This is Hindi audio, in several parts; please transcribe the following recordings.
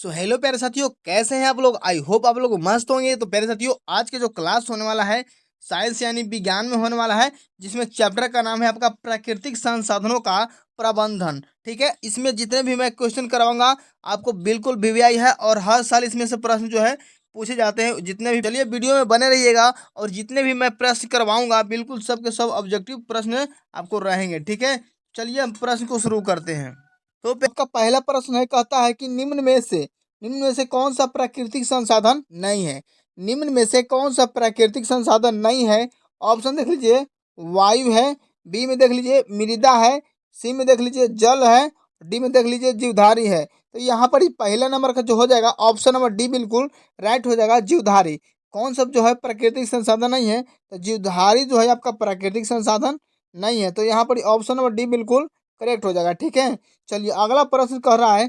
सो हेलो प्यारे साथियों, कैसे हैं आप लोग। आई होप आप लोग मस्त होंगे। तो प्यारे साथियों, आज के जो क्लास होने वाला है साइंस यानी विज्ञान में होने वाला है, जिसमें चैप्टर का नाम है आपका प्राकृतिक संसाधनों का प्रबंधन। ठीक है, इसमें जितने भी मैं क्वेश्चन करवाऊंगा आपको बिल्कुल वीवीआई है, और हर साल इसमें से प्रश्न जो है पूछे जाते हैं। जितने भी, चलिए वीडियो में बने रहिएगा, और जितने भी मैं प्रश्न करवाऊंगा बिल्कुल सब के सब ऑब्जेक्टिव प्रश्न आपको रहेंगे। ठीक है, चलिए हम प्रश्न को शुरू करते हैं। तो आपका पहला प्रश्न है, कहता है कि निम्न में से कौन सा प्राकृतिक संसाधन नहीं है। निम्न में से कौन सा प्राकृतिक संसाधन नहीं है। ऑप्शन देख लीजिए, वायु है, बी में देख लीजिए मृदा है, सी में देख लीजिए जल है, डी में देख लीजिए जीवधारी है। तो यहाँ पर ही पहला नंबर का जो हो जाएगा ऑप्शन नंबर डी बिल्कुल राइट हो जाएगा, जीवधारी। कौन सा जो है प्राकृतिक संसाधन नहीं है, तो जीवधारी जो है आपका प्राकृतिक संसाधन नहीं है। तो यहाँ पर ऑप्शन नंबर डी बिल्कुल करेक्ट हो जाएगा। ठीक है, चलिए अगला प्रश्न कह रहा है,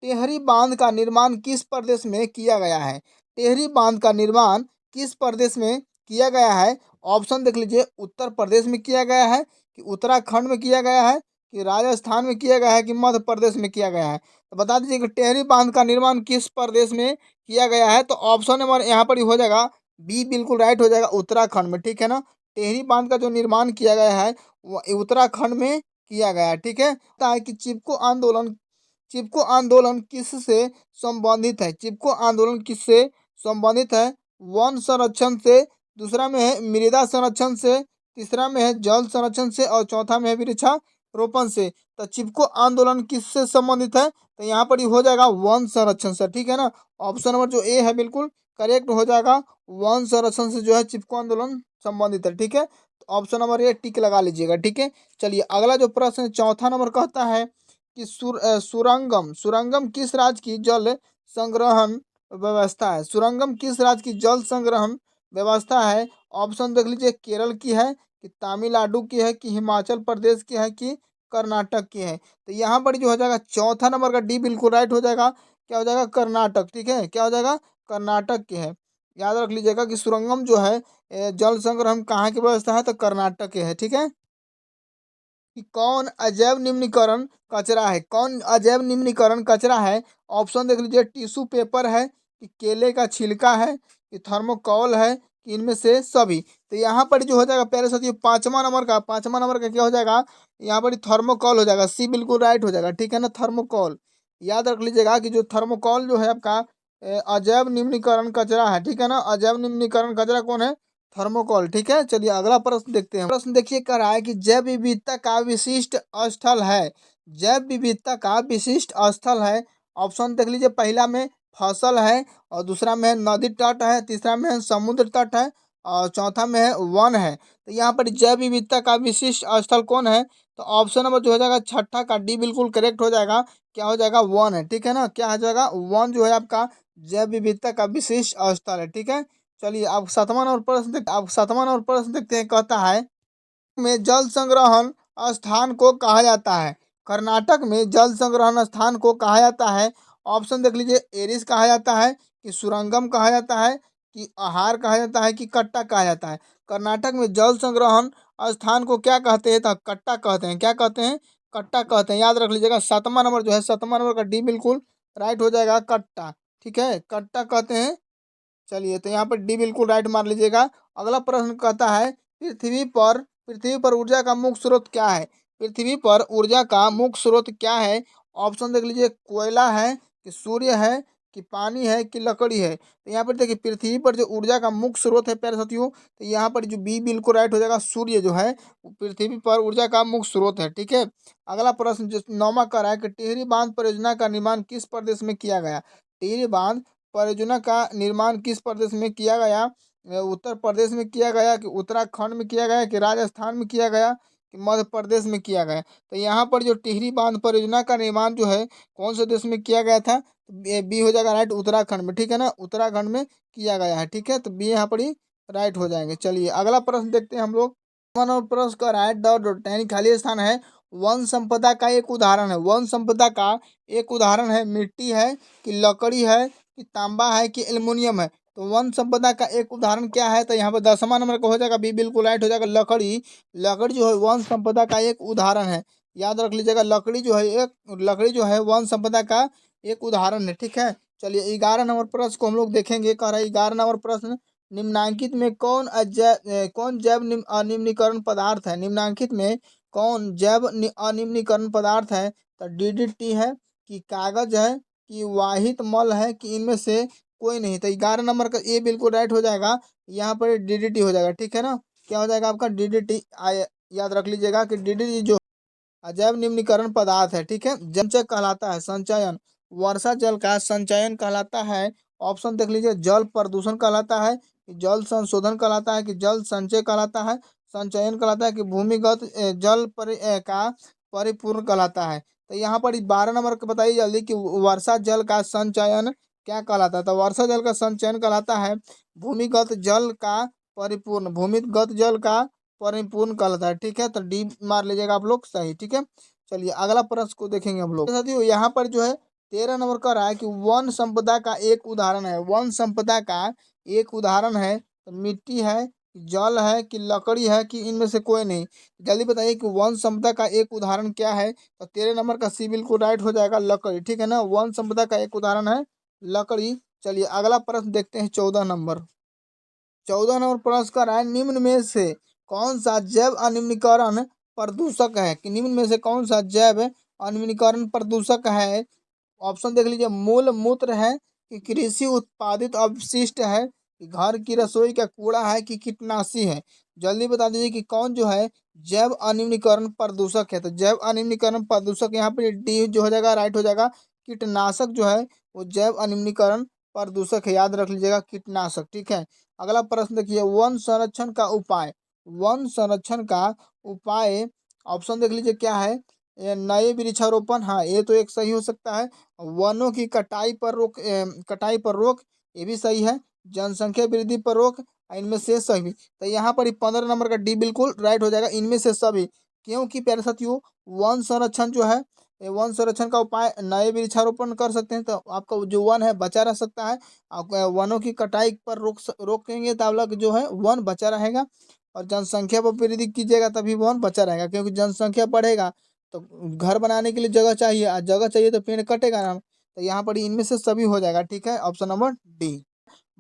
टेहरी बांध का निर्माण किस प्रदेश में किया गया है। टेहरी बांध का निर्माण किस प्रदेश में किया गया है। ऑप्शन देख लीजिए, उत्तर प्रदेश में किया गया है, कि उत्तराखंड में किया गया है, कि राजस्थान में किया गया है, कि मध्य प्रदेश में किया गया है। तो बता दीजिए कि टेहरी बांध का निर्माण किस प्रदेश में किया गया है। तो ऑप्शन नंबर यहाँ पर ही हो जाएगा बी बिल्कुल राइट हो जाएगा, उत्तराखंड में। ठीक है ना, टेहरी बांध का जो निर्माण किया गया है वो उत्तराखंड में किया गया है। ठीक है, होता है कि चिपको आंदोलन किससे संबंधित है। चिपको आंदोलन किससे संबंधित है। वन संरक्षण से, दूसरा में है मृदा संरक्षण से, तीसरा में है जल संरक्षण से, और चौथा में है वृक्षारोपण से। तो चिपको आंदोलन किससे संबंधित है। तो यहाँ पर ही हो जाएगा वन संरक्षण से। ठीक है ना, ऑप्शन नंबर जो ए है बिल्कुल करेक्ट हो जाएगा। वन संरक्षण से जो है चिपको आंदोलन संबंधित है। ठीक है, तो ऑप्शन नंबर ए टिक लगा लीजिएगा। ठीक है, चलिए अगला जो प्रश्न है, चौथा नंबर कहता है कि सुरंगम सुरंगम किस राज्य की जल संग्रहण व्यवस्था है। सुरंगम किस राज्य की जल संग्रहण व्यवस्था है। ऑप्शन देख लीजिए, केरल की है, कि तमिलनाडु की है, कि हिमाचल प्रदेश की है, कि कर्नाटक की है। तो यहाँ पर जो हो जाएगा चौथा नंबर का डी बिल्कुल राइट हो जाएगा। क्या हो जाएगा, कर्नाटक। ठीक है, क्या हो जाएगा, कर्नाटक की है। याद रख लीजिएगा कि सुरंगम जो है जल संग्रहण कहाँ की व्यवस्था है, तो कर्नाटक की है। ठीक है, कि कौन अजैव निम्नीकरण कचरा है। कौन अजैव निम्नीकरण कचरा है। ऑप्शन देख लीजिए, टिश्यू पेपर है, कि केले का छिलका है, कि थर्मोकॉल है, कि इनमें से सभी। तो यहाँ पर जो हो जाएगा प्यारे साथियों, पांचवा नंबर का क्या हो जाएगा, यहाँ पर थर्मोकॉल हो जाएगा। सी बिल्कुल राइट हो जाएगा। ठीक है ना, थर्मोकॉल। याद रख लीजिएगा कि जो थर्मोकॉल जो है आपका अजैव निम्नीकरण कचरा है। ठीक है ना, अजैव निम्नीकरण कचरा कौन है, थर्मोकॉल। ठीक है, चलिए अगला प्रश्न देखते हैं। प्रश्न देखिए, कह रहा है कि जैव विविधता का विशिष्ट स्थल है। जैव विविधता का विशिष्ट स्थल है। ऑप्शन देख लीजिए, पहला में फसल है, और दूसरा में है नदी तट है, तीसरा में है समुद्र तट है, और चौथा में है वन है। तो यहाँ पर जैव विविधता का विशिष्ट स्थल कौन है। तो ऑप्शन नंबर जो हो जाएगा छठा का डी बिल्कुल करेक्ट हो जाएगा। क्या हो जाएगा, वन है। ठीक है ना, क्या हो जाएगा, वन जो है आपका जैव विविधता का विशिष्ट स्थल है। ठीक है, चलिए अब सातवां नंबर प्रश्न देखते हैं। कहता है में जल संग्रहण स्थान को कहा जाता है। कर्नाटक में जल संग्रहण स्थान को कहा जाता है। ऑप्शन देख लीजिए, एरिस कहा जाता है, कि सुरंगम कहा जाता है, कि आहार कहा जाता है, कि कट्टा कहा जाता है। कर्नाटक में जल संग्रहण स्थान को क्या कहते हैं, तो कट्टा कहते हैं। क्या कहते हैं, कट्टा कहते हैं। याद रख लीजिएगा, सातवां नंबर का डी बिल्कुल राइट हो जाएगा, कट्टा। ठीक है, कट्टा कहते हैं। चलिए, तो यहाँ पर डी बिल्कुल राइट मार लीजिएगा। अगला प्रश्न कहता है, पृथ्वी पर ऊर्जा का मुख्य स्रोत क्या है। पृथ्वी पर ऊर्जा का मुख्य स्रोत क्या है। ऑप्शन देख लीजिए, कोयला है, कि सूर्य है, कि पानी है, कि लकड़ी है। तो यहाँ पर देखिए, पृथ्वी पर जो ऊर्जा का मुख्य स्रोत है प्यारे साथियों, तो यहाँ पर जो बी बिल्कुल राइट हो जाएगा, सूर्य जो है वो पृथ्वी पर ऊर्जा का मुख्य स्रोत है। ठीक है, अगला प्रश्न जो नौवां कर रहा है कि टिहरी बांध परियोजना का निर्माण किस प्रदेश में किया गया। टिहरी बांध परियोजना का निर्माण किस प्रदेश में किया गया। उत्तर प्रदेश में किया गया, कि उत्तराखंड में किया गया, कि राजस्थान में किया गया, कि मध्य प्रदेश में किया गया। तो यहाँ पर जो टिहरी बांध परियोजना का निर्माण जो है कौन से देश में किया गया था। तो बी हो जाएगा राइट, उत्तराखंड में। ठीक है ना, उत्तराखंड में किया गया है। ठीक है, तो बी यहाँ पर ही राइट हो जाएंगे। चलिए अगला प्रश्न देखते हैं हम लोग। प्रश्न का राइट डॉट डॉट यानी खाली स्थान है। वन संपदा का एक उदाहरण है। वन संपदा का एक उदाहरण है, मिट्टी है, कि लकड़ी है, कि तांबा है, कि एल्युमिनियम है। तो वन संपदा का एक उदाहरण क्या है। तो यहाँ पर 10वां नंबर का हो जाएगा बी बिल्कुल राइट हो जाएगा, लकड़ी। लकड़ी जो है वन संपदा का एक उदाहरण है। याद रख लीजिएगा, लकड़ी जो है वन संपदा का एक उदाहरण है। ठीक है, चलिए 11 नंबर प्रश्न को हम लोग देखेंगे। कह रहा है 11 नंबर प्रश्न, निम्नांकित में कौन जैव अनिम्नीकरण पदार्थ है? निम्नांकित में कौन जैव अनिम्नीकरण पदार्थ है? तो डीडीटी है, कि कागज है, कि वाहित मल है, कि इनमें से कोई नहीं। तो 11 नंबर का ए बिल्कुल राइट हो जाएगा। यहाँ पर डीडीटी हो जाएगा, ठीक है ना। क्या हो जाएगा आपका? डीडीटी। याद रख लीजिएगा कि डीडीटी जो अजैव निम्नीकरण पदार्थ है, ठीक है। जलचय कहलाता है, संचयन वर्षा जल का संचयन कहलाता है। ऑप्शन देख लीजिए, जल प्रदूषण कहलाता है, कि जल संशोधन कहलाता है, कि जल संचय कहलाता है, संचयन कहलाता है, कि भूमिगत का परिपूर्ण कहलाता है। तो यहाँ पर 12 नंबर का बताइए जल्दी, कि वर्षा जल का संचयन क्या कहलाता है? तो वर्षा जल का संचयन कहलाता है भूमिगत जल का परिपूर्ण, भूमिगत जल का परिपूर्ण कहलाता है, ठीक है। तो डी मार लीजिएगा आप लोग, सही, ठीक है। चलिए अगला प्रश्न को देखेंगे हम लोग। तो साथियों यहाँ पर जो है 13 नंबर का रहा है कि वन संपदा का एक उदाहरण है। वन संपदा का एक उदाहरण है, तो मिट्टी है, जल है, कि लकड़ी है, कि इनमें से कोई नहीं। जल्दी बताइए कि वन संपदा का एक उदाहरण क्या है? तो 13 नंबर का सी बिल्कुल राइट हो जाएगा, लकड़ी, ठीक है ना। वन संपदा का एक उदाहरण है लकड़ी। चलिए अगला प्रश्न देखते हैं 14 नंबर। 14 नंबर प्रश्न कर रहा है, निम्न में से कौन सा जैव अनिम्नीकरण प्रदूषक है? कि निम्न में से कौन सा जैव अनिम्नीकरण प्रदूषक है? ऑप्शन देख लीजिए, मूल मूत्र है, कि कृषि उत्पादित अवशिष्ट है, कि घर की रसोई का कूड़ा है, कि कीटनाशी है। जल्दी बता दीजिए कि कौन जो है जैव अनिम्नीकरण प्रदूषक है। तो जैव अनिम्नीकरण प्रदूषक यहाँ पे डी जो हो जाएगा, राइट हो जाएगा। कीटनाशक जो है वो जैव अनिम्नीकरण प्रदूषक है, याद रख लीजिएगा, कीटनाशक, ठीक है। अगला प्रश्न देखिए, वन संरक्षण का उपाय। वन संरक्षण का उपाय ऑप्शन देख लीजिए क्या है? नए वृक्षारोपण, हाँ ये तो एक सही हो सकता है। वनों की कटाई पर रोक, ये भी सही है। जनसंख्या वृद्धि पर रोक, इनमें से सभी। तो यहाँ पर 15 नंबर का डी बिल्कुल राइट हो जाएगा, इनमें से सभी। क्योंकि प्यारे साथियों, वन संरक्षण जो है, ये वन संरक्षण का उपाय नए वृक्षारोपण कर सकते हैं, तो आपका जो वन है बचा रह सकता है। आप वनों की कटाई पर रोकेंगे तो आप लोग जो है वन बचा रहेगा। और जनसंख्या पर वृद्धि कीजिएगा तभी वन बचा रहेगा, क्योंकि जनसंख्या बढ़ेगा तो घर बनाने के लिए जगह चाहिए, और जगह चाहिए तो पेड़ कटेगा ना। तो यहाँ पर इनमें से सभी हो जाएगा, ठीक है। Option number D.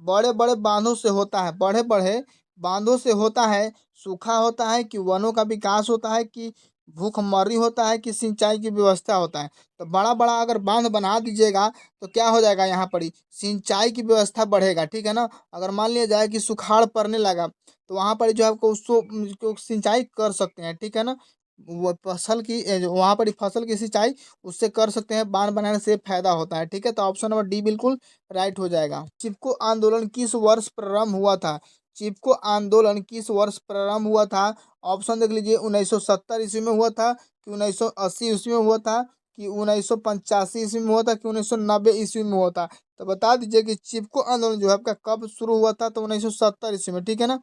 बड़े बड़े बांधों से होता है, बड़े बड़े बांधों से होता है, सूखा होता है, कि वनों का विकास होता है, कि भूखमरी होता है, कि सिंचाई की व्यवस्था होता है। तो बड़ा बड़ा अगर बांध बना दीजिएगा तो क्या हो जाएगा? यहाँ पर ही सिंचाई की व्यवस्था बढ़ेगा, ठीक है ना। अगर मान लिया जाए कि सुखाड़ पड़ने लगा, तो वहाँ पर जो आपको उसको सिंचाई कर सकते हैं, ठीक है ना। वो फसल की वहाँ पर ही फसल की सिंचाई उससे कर सकते हैं, बांध बनाने से फायदा होता है, ठीक है। तो ऑप्शन नंबर डी बिल्कुल राइट हो जाएगा। चिपको आंदोलन किस वर्ष प्रारंभ हुआ था? चिपको आंदोलन किस वर्ष प्रारंभ हुआ था? ऑप्शन देख लीजिए, 1970 ईस्वी में हुआ था, कि 1980 ईस्वी में हुआ था, कि 1985 ईस्वी में हुआ था, कि 1990 ईस्वी में हुआ था। तो बता दीजिए कि चिपको आंदोलन जो है आपका कब शुरू हुआ था? तो 1970 ईस्वी में, ठीक है ना।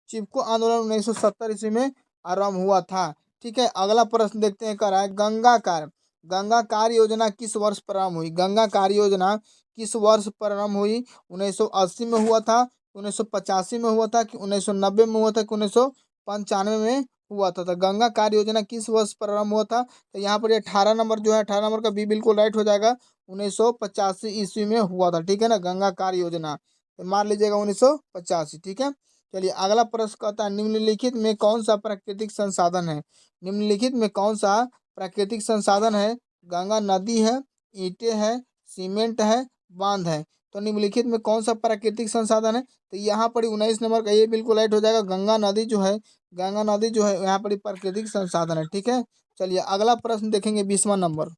चिपको आंदोलन 1970 ईस्वी में आरंभ हुआ था, ठीक है। अगला प्रश्न देखते हैं, करा है गंगा कार्य योजना किस वर्ष प्रारंभ हुई? गंगा कार्य योजना किस वर्ष प्रारंभ हुई? 1980 में हुआ था, 1985 में हुआ था, कि 1990 में हुआ था, कि 1995 में हुआ था। तो गंगा कार्य योजना किस वर्ष प्रारंभ हुआ था? तो यहाँ पर 18 नंबर जो है, 18 नंबर का बी बिल्कुल राइट हो जाएगा। 1985 ईस्वी में हुआ था, ठीक है ना, गंगा कार्य योजना। तो मार लीजिएगा 1985, ठीक है। चलिए अगला प्रश्न कहता है, निम्नलिखित में कौन सा प्राकृतिक संसाधन है? निम्नलिखित में कौन सा प्राकृतिक संसाधन है? गंगा नदी है, ईंटें है, सीमेंट है, बांध है। तो निम्नलिखित में कौन सा प्राकृतिक संसाधन है? तो यहाँ पर 19 नंबर का ये बिल्कुल राइट हो जाएगा। गंगा नदी जो है, गंगा नदी जो है यहाँ पर प्राकृतिक संसाधन है, ठीक है। चलिए अगला प्रश्न देखेंगे, 20वां नंबर।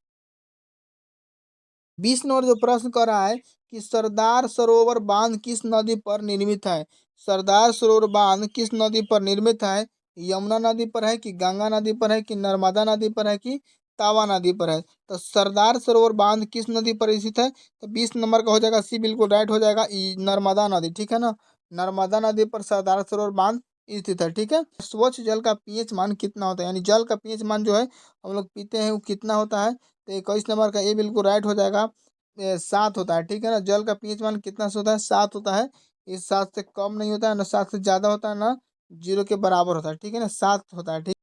20 नंबर जो प्रश्न कर रहा है कि सरदार सरोवर बांध किस नदी पर निर्मित है? सरदार सरोवर बांध किस नदी पर निर्मित है? यमुना नदी पर है, कि गंगा नदी पर है, कि नर्मदा नदी पर है, कि तावा नदी पर है? तो सरदार सरोवर बांध किस नदी पर स्थित है? तो 20 नंबर का हो जाएगा सी बिल्कुल राइट हो जाएगा, नर्मदा नदी, ठीक है ना। नर्मदा नदी पर सरदार सरोवर बांध स्थित है, ठीक है। स्वच्छ जल का पीएच मान कितना होता है? यानी जल का पीएच मान जो है हम लोग पीते हैं वो कितना होता है? तो 21 नंबर का ये बिल्कुल राइट हो जाएगा, 7 होता है, ठीक है ना। जल का पीएच मान कितना से होता है? 7 होता है। इस 7 से कम नहीं होता है, ना 7 से ज्यादा होता है, ना 0 के बराबर होता है, ठीक है ना, 7 होता है, ठीक।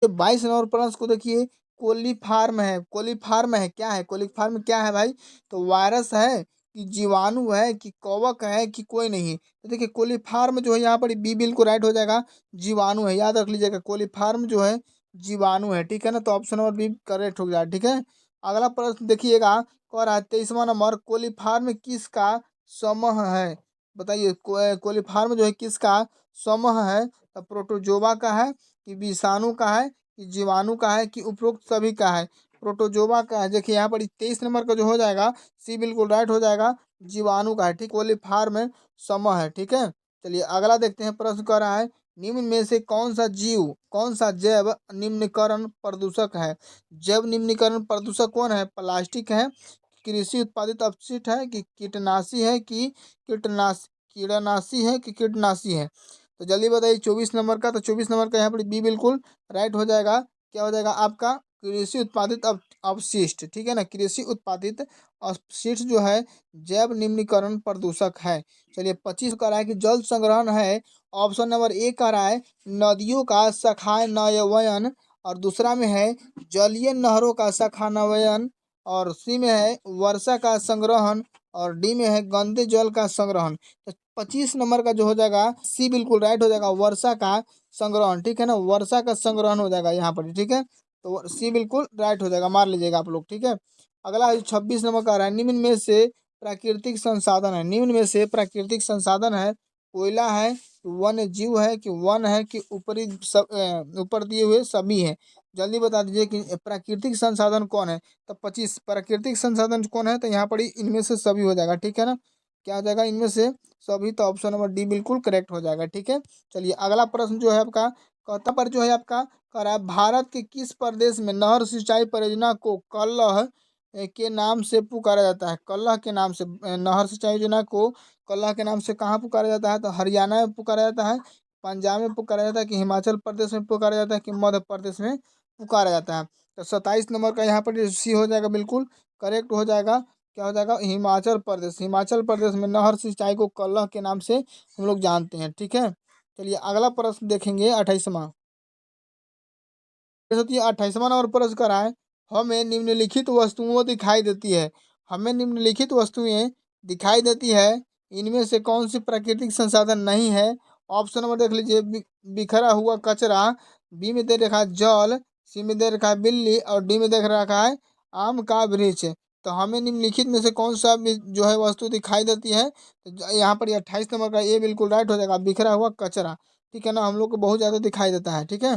22 नंबर प्रश्न को देखिए, कोलीफार्म है, कोलीफार्म है क्या है? कोलीफार्म क्या है भाई? तो वायरस है, कि जीवाणु है कि कवक है कि कोई नहीं। तो देखिए कोलीफार्म जो है यहाँ पर बी बिल्कुल राइट हो जाएगा, जीवाणु है, याद रख लीजिएगा कोलीफार्म जो है जीवाणु है, ठीक है ना। तो ऑप्शन नंबर बी करेक्ट हो जाएगा, ठीक है। अगला प्रश्न देखिएगा, कह रहा है 23वां नंबर, कोलीफार्म किसका समूह है? बताइए कोलीफार्म जो है किसका समूह है? तो प्रोटोजोवा का है कि विषाणु का है कि जीवाणु का है कि उपरोक्त सभी का है? प्रोटोजोवा का है। देखिए यहाँ पर 23 नंबर का जो हो जाएगा सी बिल्कुल राइट हो जाएगा, जीवाणु का है, ठीक। कोलीफार्म समूह है, ठीक है। चलिए अगला देखते हैं, प्रश्न कर रहा है निम्न में से कौन सा जीव, कौन सा जैव निम्नीकरण प्रदूषक है? जैव निम्नीकरण प्रदूषक कौन है? प्लास्टिक है, कृषि उत्पादित अपशिष्ट है कि कीटनाशी है कि कीड़ानाशी है कि कीटनाशी है? तो जल्दी बताइए 24 नंबर का। तो 24 नंबर का यहाँ पर बी बिल्कुल राइट हो जाएगा। क्या हो जाएगा आपका? कृषि उत्पादित अपशिष्ट, ठीक है ना। कृषि उत्पादित अपशिष्ट जो है जैव निम्नीकरण प्रदूषक है। चलिए 25 कह रहा है कि जल संग्रहण है। ऑप्शन नंबर ए कह रहा है नदियों का शाखाए नयवयन, और दूसरा में है जलीय नहरों का शाखा नयवयन, और सी में है वर्षा का संग्रहण, और डी में है गंदे जल का संग्रहण। तो 25 नंबर का जो हो जाएगा सी बिल्कुल राइट हो जाएगा, वर्षा का संग्रहण, ठीक है ना। वर्षा का संग्रहण हो जाएगा यहाँ पर, ठीक है। तो सी बिल्कुल राइट हो जाएगा, मार लीजिएगा आप लोग, ठीक है। अगला 26 नंबर का आ रहा है निम्न में से प्राकृतिक संसाधन है। निम्न में से प्राकृतिक संसाधन है, कोयला है, वन्य जीव है कि वन है कि ऊपरी सब ऊपर दिए हुए सभी है? जल्दी बता दीजिए कि प्राकृतिक संसाधन कौन है? तो 25 प्राकृतिक संसाधन कौन है? तो यहाँ पर इनमें से सभी हो जाएगा, ठीक है ना। क्या हो जाएगा? इनमें से सभी। तो ऑप्शन नंबर डी बिल्कुल करेक्ट हो जाएगा, ठीक है। चलिए अगला प्रश्न जो है आपका कहता पर जो है आपका कह रहा है भारत के किस प्रदेश में नहर सिंचाई परियोजना को कल्लह के नाम से पुकारा जाता है? कल्लह के नाम से नहर सिंचाई योजना को कल्लह के नाम से कहाँ पुकारा जाता है? तो हरियाणा में पुकारा जाता है, पंजाब में पुकारा जाता है कि हिमाचल प्रदेश में पुकारा जाता है कि मध्य प्रदेश में पुकारा जाता है? तो 27 नंबर का यहाँ पर सी हो जाएगा, बिल्कुल करेक्ट हो जाएगा। क्या हो जाएगा? हिमाचल प्रदेश। हिमाचल प्रदेश में नहर सिंचाई को कल्लह के नाम से हम लोग जानते हैं, ठीक है। चलिए अगला प्रश्न देखेंगे 28वां। 28वां नंबर प्रश्न करा है हमें निम्नलिखित वस्तुओं दिखाई देती है। हमें निम्नलिखित वस्तुएं दिखाई देती है, इनमें से कौन सी प्राकृतिक संसाधन नहीं है? ऑप्शन नंबर देख लीजिए, बिखरा हुआ कचरा, बी में दे रखा है जल, सी में दे रखा है बिल्ली, और डी में देख रखा है आम का वृक्ष। तो हमें निम्नलिखित में से कौन सा जो है वस्तु दिखाई देती है? तो यहाँ पर 28 नंबर का ए बिल्कुल राइट हो जाएगा, बिखरा हुआ कचरा, ठीक है ना। हम लोग को बहुत ज्यादा दिखाई देता है, ठीक है।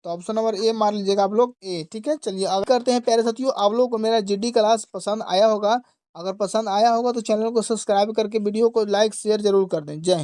तो ऑप्शन नंबर ए मार लीजिएगा आप लोग, ए, ठीक है। चलिए अब करते हैं प्यारे साथियों, आप लोगों को मेरा जीडी क्लास पसंद आया होगा। अगर पसंद आया होगा तो चैनल को सब्सक्राइब करके वीडियो को लाइक शेयर जरूर कर दें। जय हिंद।